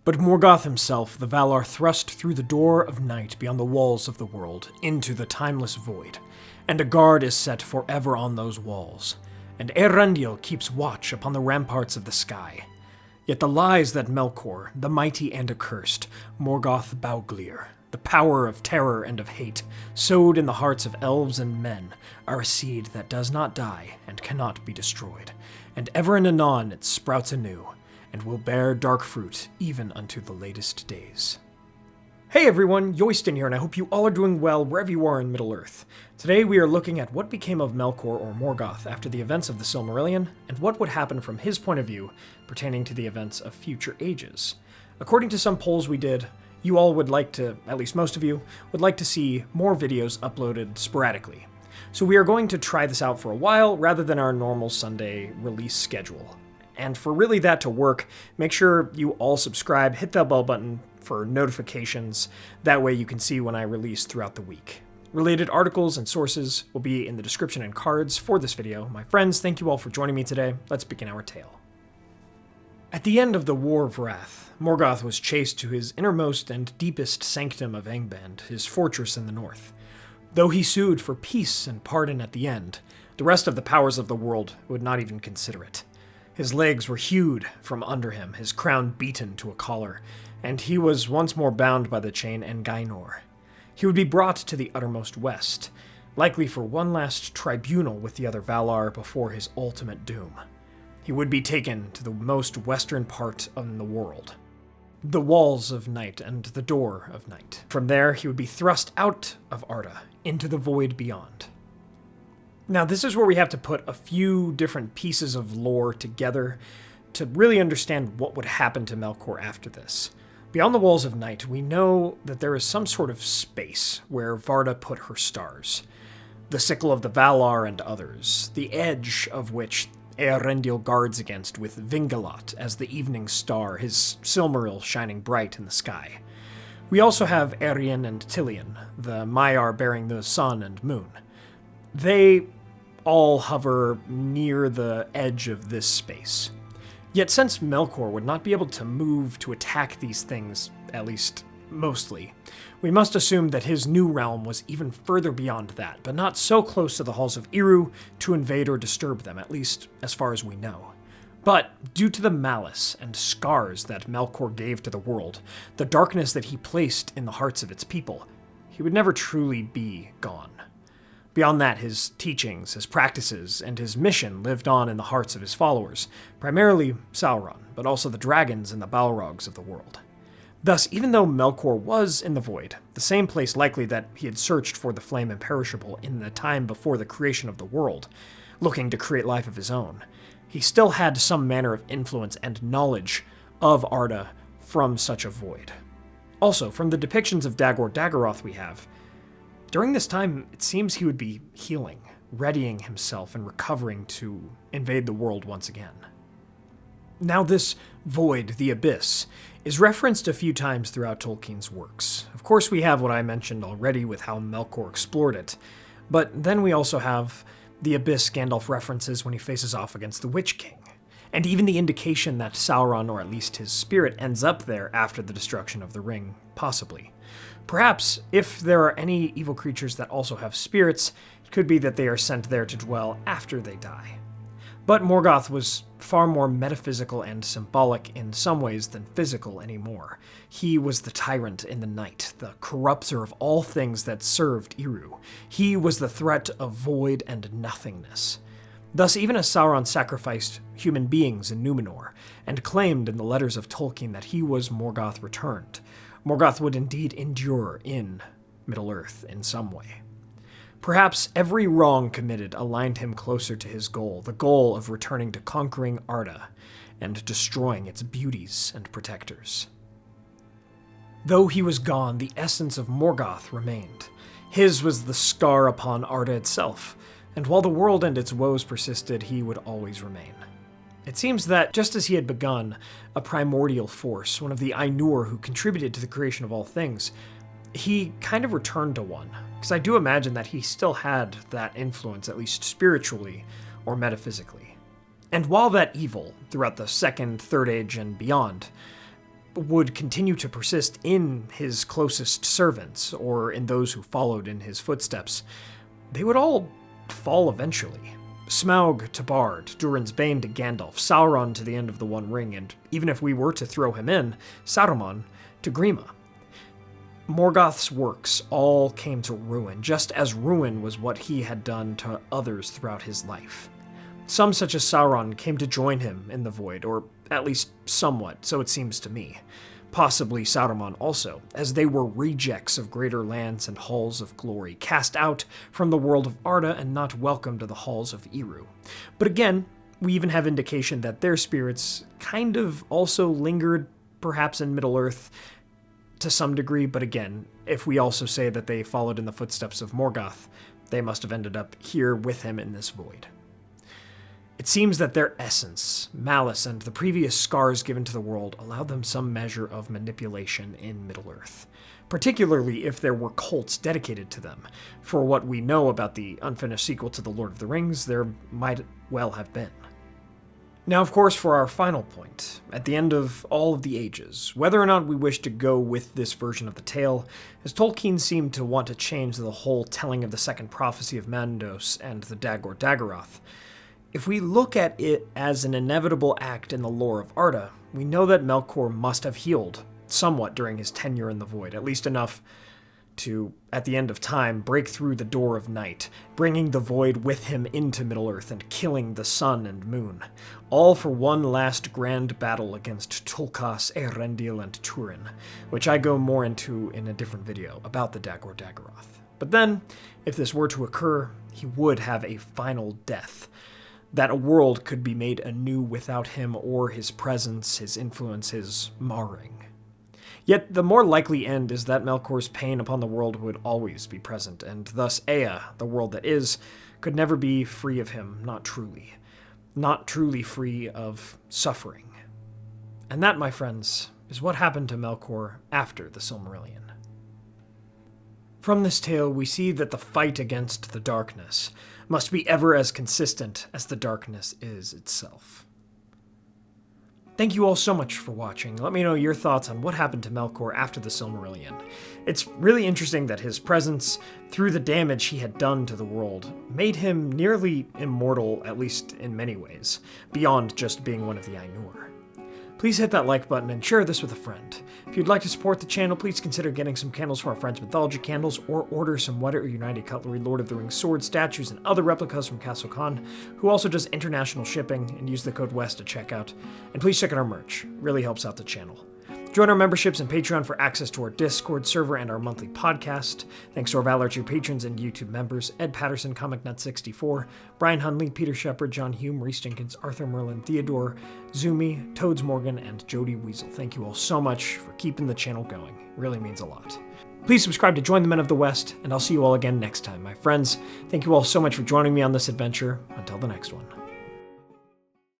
But Morgoth himself, the Valar thrust through the door of night beyond the walls of the world, into the timeless void, and a guard is set forever on those walls, and Eärendil keeps watch upon the ramparts of the sky. Yet the lies that Melkor, the mighty and accursed, Morgoth Bauglir, the power of terror and of hate, sowed in the hearts of elves and men, are a seed that does not die and cannot be destroyed, and ever and anon it sprouts anew, and will bear dark fruit even unto the latest days. Hey everyone, Yoyston here, and I hope you all are doing well wherever you are in Middle-earth. Today we are looking at what became of Melkor or Morgoth after the events of the Silmarillion, and what would happen from his point of view pertaining to the events of future ages. According to some polls we did, you all would like to, at least most of you, would like to see more videos uploaded sporadically. So we are going to try this out for a while rather than our normal Sunday release schedule. And for really that to work, make sure you all subscribe, hit that bell button for notifications. That way you can see when I release throughout the week. Related articles and sources will be in the description and cards for this video. My friends, thank you all for joining me today. Let's begin our tale. At the end of the War of Wrath, Morgoth was chased to his innermost and deepest sanctum of Angband, his fortress in the north. Though he sued for peace and pardon at the end, the rest of the powers of the world would not even consider it. His legs were hewed from under him, his crown beaten to a collar, and he was once more bound by the chain Engainor. He would be brought to the uttermost west, likely for one last tribunal with the other Valar before his ultimate doom. He would be taken to the most western part of the world, the Walls of Night and the Door of Night. From there, he would be thrust out of Arda, into the void beyond. Now, this is where we have to put a few different pieces of lore together to really understand what would happen to Melkor after this. Beyond the Walls of Night, we know that there is some sort of space where Varda put her stars. The sickle of the Valar and others, the edge of which Eärendil guards against with Vingalot as the evening star, his Silmaril shining bright in the sky. We also have Eärien and Tilion, the Maiar bearing the sun and moon. They all hover near the edge of this space. Yet since Melkor would not be able to move to attack these things, at least mostly, we must assume that his new realm was even further beyond that, but not so close to the halls of Eru to invade or disturb them, at least as far as we know. But due to the malice and scars that Melkor gave to the world, the darkness that he placed in the hearts of its people, he would never truly be gone. Beyond that, his teachings, his practices, and his mission lived on in the hearts of his followers, primarily Sauron, but also the dragons and the Balrogs of the world. Thus, even though Melkor was in the void, the same place likely that he had searched for the flame imperishable in the time before the creation of the world, looking to create life of his own, he still had some manner of influence and knowledge of Arda from such a void. Also, from the depictions of Dagor Daggerath we have, during this time, it seems he would be healing, readying himself and recovering to invade the world once again. Now this void, the abyss, is referenced a few times throughout Tolkien's works. Of course we have what I mentioned already with how Melkor explored it, but then we also have the abyss Gandalf references when he faces off against the Witch King, and even the indication that Sauron, or at least his spirit, ends up there after the destruction of the ring, possibly. Perhaps, if there are any evil creatures that also have spirits, it could be that they are sent there to dwell after they die. But Morgoth was far more metaphysical and symbolic in some ways than physical anymore. He was the tyrant in the night, the corrupter of all things that served Eru. He was the threat of void and nothingness. Thus, even as Sauron sacrificed human beings in Numenor, and claimed in the letters of Tolkien that he was Morgoth returned, Morgoth would indeed endure in Middle-earth in some way. Perhaps every wrong committed aligned him closer to his goal, the goal of returning to conquering Arda and destroying its beauties and protectors. Though he was gone, the essence of Morgoth remained. His was the scar upon Arda itself, and while the world and its woes persisted, he would always remain. It seems that, just as he had begun, a primordial force, one of the Ainur who contributed to the creation of all things, he kind of returned to one, because I do imagine that he still had that influence, at least spiritually or metaphysically. And while that evil, throughout the Second, Third Age, and beyond, would continue to persist in his closest servants, or in those who followed in his footsteps, they would all fall eventually. Smaug to Bard, Durin's Bane to Gandalf, Sauron to the End of the One Ring, and even if we were to throw him in, Saruman to Grima. Morgoth's works all came to ruin, just as ruin was what he had done to others throughout his life. Some, such as Sauron, came to join him in the Void, or at least somewhat, so it seems to me. Possibly Saruman also, as they were rejects of greater lands and halls of glory, cast out from the world of Arda and not welcome to the halls of Eru. But again, we even have indication that their spirits kind of also lingered, perhaps in Middle-earth, to some degree, but again, if we also say that they followed in the footsteps of Morgoth, they must have ended up here with him in this void. It seems that their essence, malice, and the previous scars given to the world allowed them some measure of manipulation in Middle-earth, particularly if there were cults dedicated to them. For what we know about the unfinished sequel to The Lord of the Rings, there might well have been. Now, of course, for our final point, at the end of all of the ages, whether or not we wish to go with this version of the tale, as Tolkien seemed to want to change the whole telling of the second prophecy of Mandos and the Dagor Dagorath, if we look at it as an inevitable act in the lore of Arda, we know that Melkor must have healed somewhat during his tenure in the Void, at least enough to, at the end of time, break through the door of night, bringing the Void with him into Middle-earth and killing the sun and moon, all for one last grand battle against Tulkas, Eärendil, and Turin, which I go more into in a different video about the Dagor Dagorath. But then, if this were to occur, he would have a final death, that a world could be made anew without him or his presence, his influence, his marring. Yet the more likely end is that Melkor's pain upon the world would always be present, and thus Ea, the world that is, could never be free of him, not truly free of suffering. And that, my friends, is what happened to Melkor after the Silmarillion. From this tale, we see that the fight against the darkness must be ever as consistent as the darkness is itself. Thank you all so much for watching. Let me know your thoughts on what happened to Melkor after the Silmarillion. It's really interesting that his presence, through the damage he had done to the world, made him nearly immortal, at least in many ways, beyond just being one of the Ainur. Please hit that like button and share this with a friend. If you'd like to support the channel, please consider getting some candles from our friends Mythologie Candles, or order some Wedded or United Cutlery, Lord of the Rings swords, statues, and other replicas from Castle Kon, who also does international shipping, and use the code WEST at checkout. And please check out our merch. It really helps out the channel. Join our memberships and Patreon for access to our Discord server and our monthly podcast. Thanks to our Valar Tier patrons and YouTube members, Ed Patterson, ComicNut64, Brian Hunley, Peter Sheppard, John Hume, Rhys Jenkins, Arthur Merlin, Theodore, Zoomi, Todesmorgen, and Joby Weasel. Thank you all so much for keeping the channel going. It really means a lot. Please subscribe to join the Men of the West, and I'll see you all again next time. My friends, thank you all so much for joining me on this adventure. Until the next one.